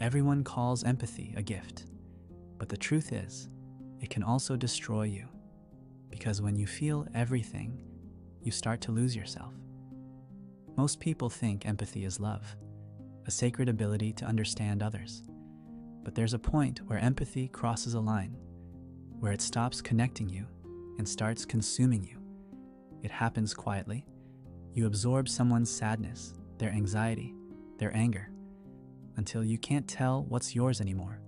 Everyone calls empathy a gift, but the truth is, it can also destroy you. Because when you feel everything, you start to lose yourself. Most people think empathy is love, a sacred ability to understand others. But there's a point where empathy crosses a line, where it stops connecting you and starts consuming you. It happens quietly. You absorb someone's sadness, their anxiety, their anger, until you can't tell what's yours anymore,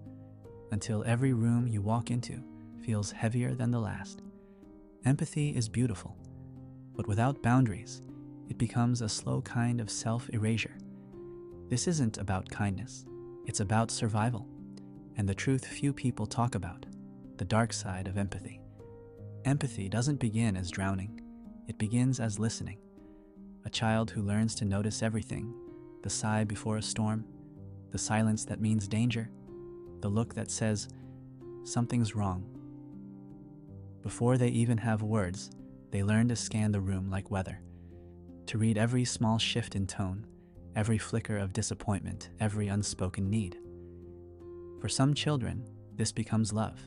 until every room you walk into feels heavier than the last. Empathy is beautiful, but without boundaries, it becomes a slow kind of self-erasure. This isn't about kindness, it's about survival, and the truth few people talk about, the dark side of empathy. Empathy doesn't begin as drowning, it begins as listening. A child who learns to notice everything, the sigh before a storm, the silence that means danger, the look that says, something's wrong. Before they even have words, they learn to scan the room like weather, to read every small shift in tone, every flicker of disappointment, every unspoken need. For some children, this becomes love.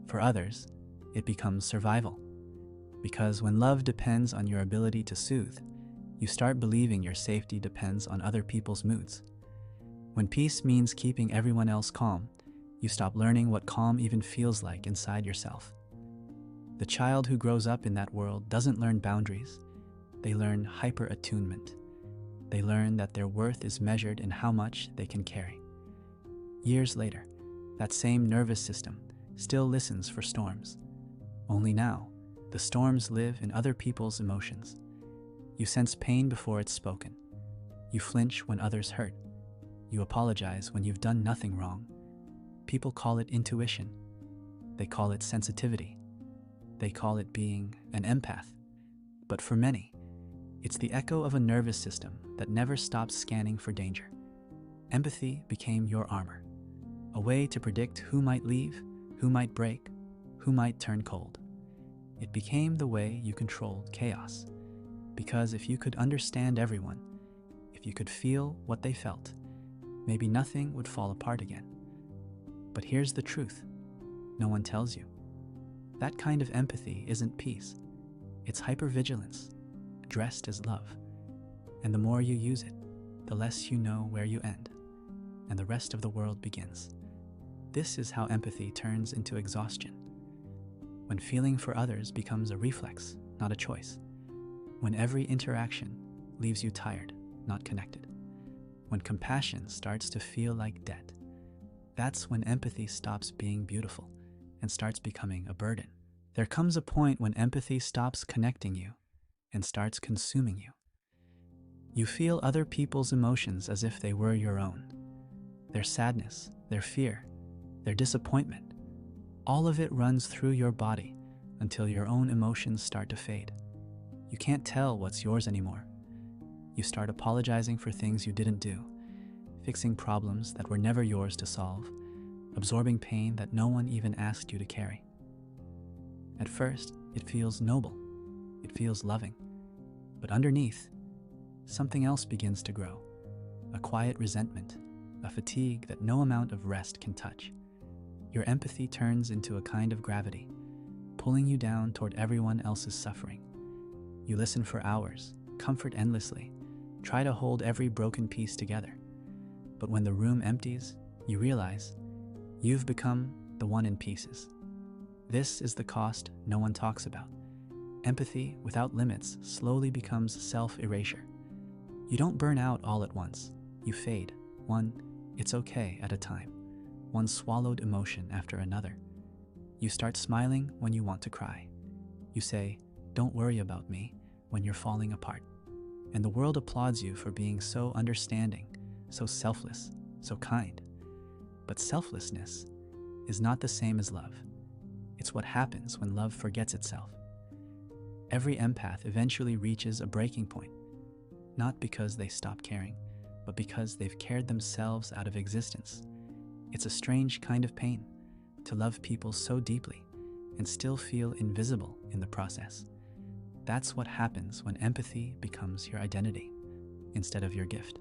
For others, it becomes survival. Because when love depends on your ability to soothe, you start believing your safety depends on other people's moods. When peace means keeping everyone else calm, you stop learning what calm even feels like inside yourself. The child who grows up in that world doesn't learn boundaries. They learn hyper-attunement. They learn that their worth is measured in how much they can carry. Years later, that same nervous system still listens for storms. Only now, the storms live in other people's emotions. You sense pain before it's spoken. You flinch when others hurt. You apologize when you've done nothing wrong. People call it intuition. They call it sensitivity. They call it being an empath. But for many, it's the echo of a nervous system that never stops scanning for danger. Empathy became your armor, a way to predict who might leave, who might break, who might turn cold. It became the way you controlled chaos. Because if you could understand everyone, if you could feel what they felt, maybe nothing would fall apart again. But here's the truth. No one tells you. That kind of empathy isn't peace. It's hypervigilance, dressed as love. And the more you use it, the less you know where you end, and the rest of the world begins. This is how empathy turns into exhaustion. When feeling for others becomes a reflex, not a choice. When every interaction leaves you tired, not connected. When compassion starts to feel like debt. That's when empathy stops being beautiful and starts becoming a burden. There comes a point when empathy stops connecting you and starts consuming you. You feel other people's emotions as if they were your own. Their sadness, their fear, their disappointment, all of it runs through your body until your own emotions start to fade. You can't tell what's yours anymore. You start apologizing for things you didn't do, fixing problems that were never yours to solve, absorbing pain that no one even asked you to carry. At first, it feels noble. It feels loving. But underneath, something else begins to grow. A quiet resentment, a fatigue that no amount of rest can touch. Your empathy turns into a kind of gravity, pulling you down toward everyone else's suffering. You listen for hours, comfort endlessly, try to hold every broken piece together. But when the room empties, you realize you've become the one in pieces. This is the cost no one talks about. Empathy without limits slowly becomes self-erasure. You don't burn out all at once. You fade, one "it's okay" at a time, one swallowed emotion after another. You start smiling when you want to cry. You say, "Don't worry about me," when you're falling apart. And the world applauds you for being so understanding, so selfless, so kind. But selflessness is not the same as love. It's what happens when love forgets itself. Every empath eventually reaches a breaking point, not because they stop caring, but because they've cared themselves out of existence. It's a strange kind of pain to love people so deeply and still feel invisible in the process. That's what happens when empathy becomes your identity instead of your gift.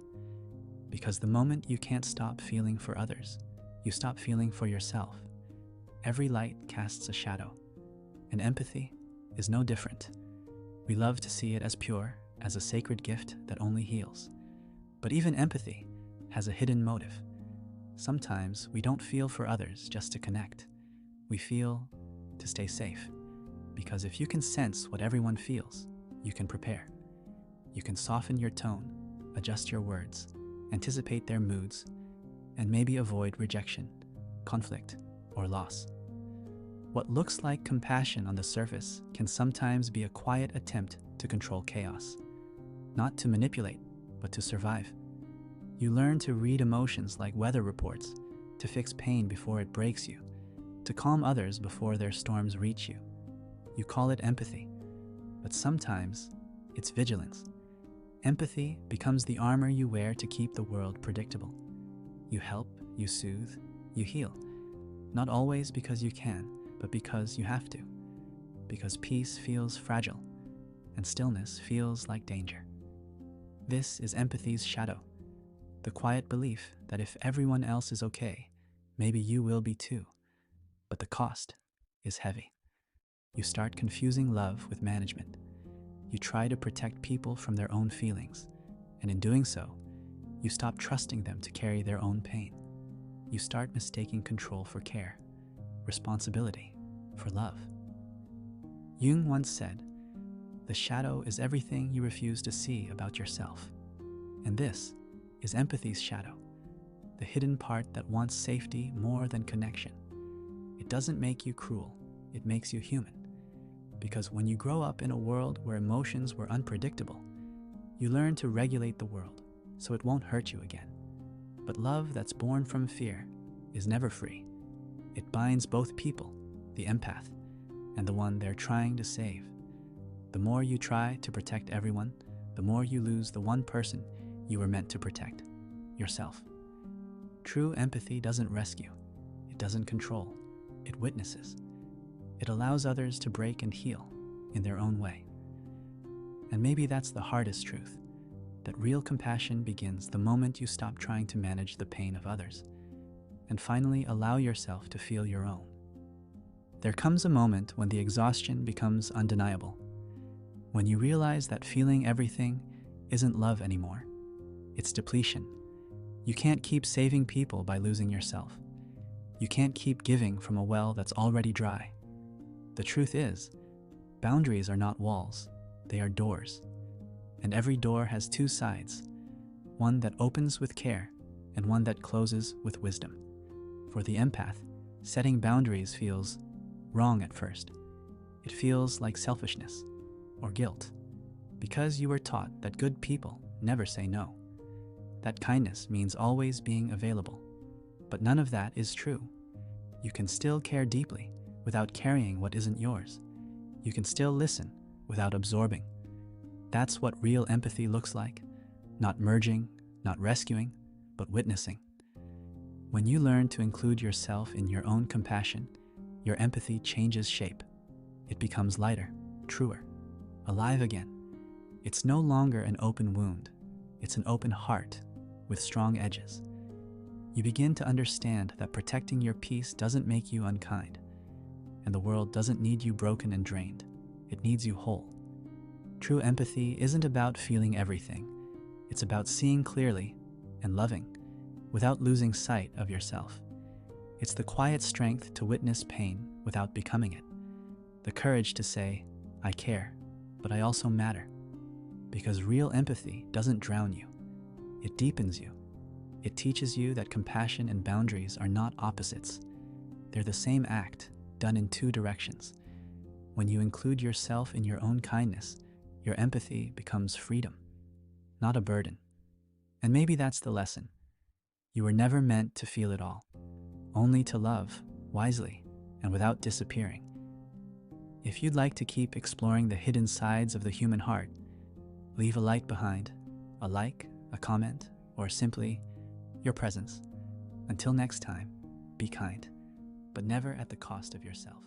Because the moment you can't stop feeling for others, you stop feeling for yourself. Every light casts a shadow, and empathy is no different. We love to see it as pure, as a sacred gift that only heals. But even empathy has a hidden motive. Sometimes we don't feel for others just to connect. We feel to stay safe. Because if you can sense what everyone feels, you can prepare. You can soften your tone, adjust your words, anticipate their moods, and maybe avoid rejection, conflict, or loss. What looks like compassion on the surface can sometimes be a quiet attempt to control chaos. Not to manipulate, but to survive. You learn to read emotions like weather reports, to fix pain before it breaks you, to calm others before their storms reach you. You call it empathy, but sometimes it's vigilance. Empathy becomes the armor you wear to keep the world predictable. You help, you soothe, you heal. Not always because you can, but because you have to. Because peace feels fragile, and stillness feels like danger. This is empathy's shadow, the quiet belief that if everyone else is okay, maybe you will be too. But the cost is heavy. You start confusing love with management. You try to protect people from their own feelings, and in doing so, you stop trusting them to carry their own pain. You start mistaking control for care, responsibility for love. Jung once said, "The shadow is everything you refuse to see about yourself." And this is empathy's shadow, the hidden part that wants safety more than connection. It doesn't make you cruel, it makes you human. Because when you grow up in a world where emotions were unpredictable, you learn to regulate the world so it won't hurt you again. But love that's born from fear is never free. It binds both people, the empath and the one they're trying to save. The more you try to protect everyone, the more you lose the one person you were meant to protect, yourself. True empathy doesn't rescue, it doesn't control, it witnesses. It allows others to break and heal in their own way. And maybe that's the hardest truth, that real compassion begins the moment you stop trying to manage the pain of others, and finally allow yourself to feel your own. There comes a moment when the exhaustion becomes undeniable, when you realize that feeling everything isn't love anymore, it's depletion. You can't keep saving people by losing yourself. You can't keep giving from a well that's already dry. The truth is, boundaries are not walls, they are doors. And every door has two sides, one that opens with care and one that closes with wisdom. For the empath, setting boundaries feels wrong at first. It feels like selfishness or guilt, because you were taught that good people never say no, that kindness means always being available. But none of that is true. You can still care deeply without carrying what isn't yours. You can still listen without absorbing. That's what real empathy looks like. Not merging, not rescuing, but witnessing. When you learn to include yourself in your own compassion, your empathy changes shape. It becomes lighter, truer, alive again. It's no longer an open wound. It's an open heart with strong edges. You begin to understand that protecting your peace doesn't make you unkind, and the world doesn't need you broken and drained. It needs you whole. True empathy isn't about feeling everything. It's about seeing clearly and loving without losing sight of yourself. It's the quiet strength to witness pain without becoming it. The courage to say, I care, but I also matter. Because real empathy doesn't drown you. It deepens you. It teaches you that compassion and boundaries are not opposites. They're the same act, done in two directions. When you include yourself in your own kindness, your empathy becomes freedom, not a burden. And maybe that's the lesson. You were never meant to feel it all, only to love, wisely, and without disappearing. If you'd like to keep exploring the hidden sides of the human heart, leave a light behind, a like, a comment, or simply your presence. Until next time, be kind, but never at the cost of yourself.